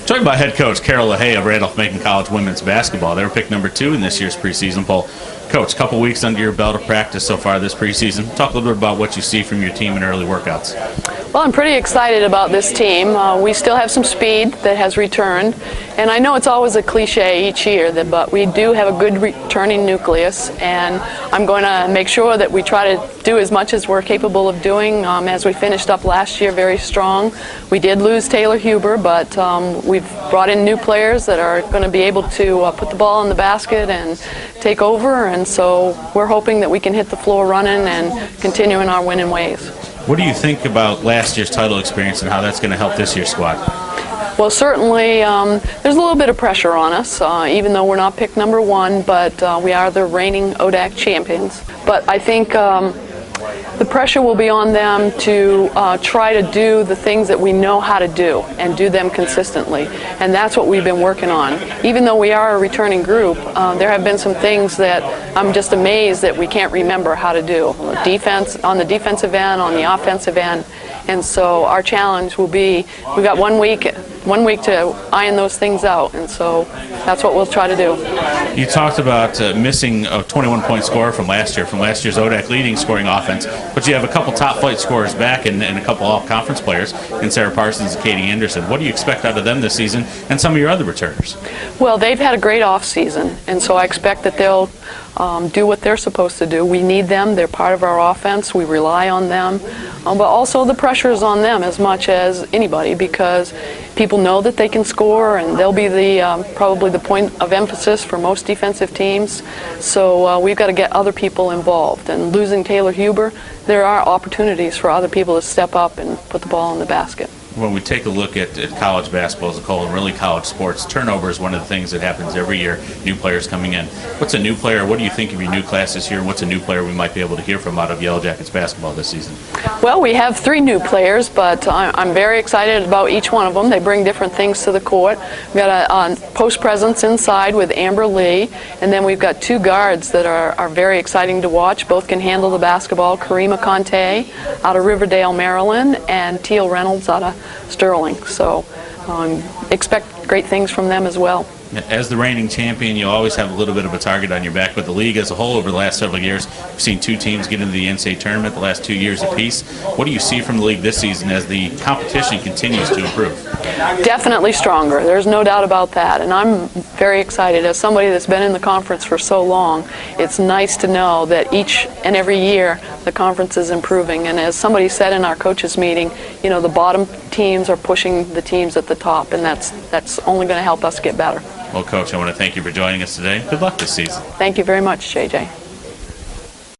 Joined by head coach Carroll Lahaye of Randolph-Macon College women's basketball. They were picked number 2 in this year's preseason poll. Coach, a couple weeks under your belt of practice so far this preseason. Talk a little bit about what you see from your team in early workouts. Well, I'm pretty excited about this team. We still have some speed that has returned, and I know it's always a cliche each year, but we do have a good returning nucleus, and I'm going to make sure that we try to do as much as we're capable of doing. As we finished up last year very strong, we did lose Taylor Huber, but we've brought in new players that are going to be able to put the ball in the basket and take over, and so we're hoping that we can hit the floor running and continue in our winning ways. What do you think about last year's title experience and how that's going to help this year's squad? Well, certainly there's a little bit of pressure on us, even though we're not picked number 1, but we are the reigning ODAC champions. But I think the pressure will be on them to try to do the things that we know how to do and do them consistently. And that's what we've been working on. Even though we are a returning group, there have been some things that I'm just amazed that we can't remember how to do. Defense, on the defensive end, on the offensive end. And so our challenge will be, we've got 1 week to iron those things out, and so that's what we'll try to do. You talked about missing a 21-point scorer from last year's ODAC leading scoring offense, but you have a couple top-flight scorers back and a couple all-conference players in Sarah Parsons and Katie Anderson. What do you expect out of them this season and some of your other returners? Well, they've had a great off-season, and so I expect that they'll do what they're supposed to do. We need them. They're part of our offense. We rely on them. But also the pressure is on them as much as anybody, because people know that they can score, and they'll be probably the point of emphasis for most defensive teams. So we've got to get other people involved. And losing Taylor Huber, there are opportunities for other people to step up and put the ball in the basket. When we take a look at college basketball as a whole, and really college sports, turnover is one of the things that happens every year, new players coming in. What's a new player? What do you think of your new class this year, and what's a new player we might be able to hear from out of Yellow Jackets basketball this season? Well, we have 3 new players, but I'm very excited about each one of them. They bring different things to the court. We've got a post presence inside with Amber Lee, and then we've got 2 guards that are very exciting to watch. Both can handle the basketball. Karima Conte out of Riverdale, Maryland, and Teal Reynolds out of Sterling. So expect great things from them as well. As the reigning champion, you always have a little bit of a target on your back, but the league as a whole over the last several years, we've seen 2 teams get into the NCAA tournament the last 2 years apiece. What do you see from the league this season as the competition continues to improve? Definitely stronger. There's no doubt about that, and I'm very excited. As somebody that's been in the conference for so long, it's nice to know that each and every year the conference is improving. And as somebody said in our coaches meeting, you know, the bottom teams are pushing the teams at the top, and that's only going to help us get better. Well, Coach, I want to thank you for joining us today. Good luck this season. Thank you very much, JJ.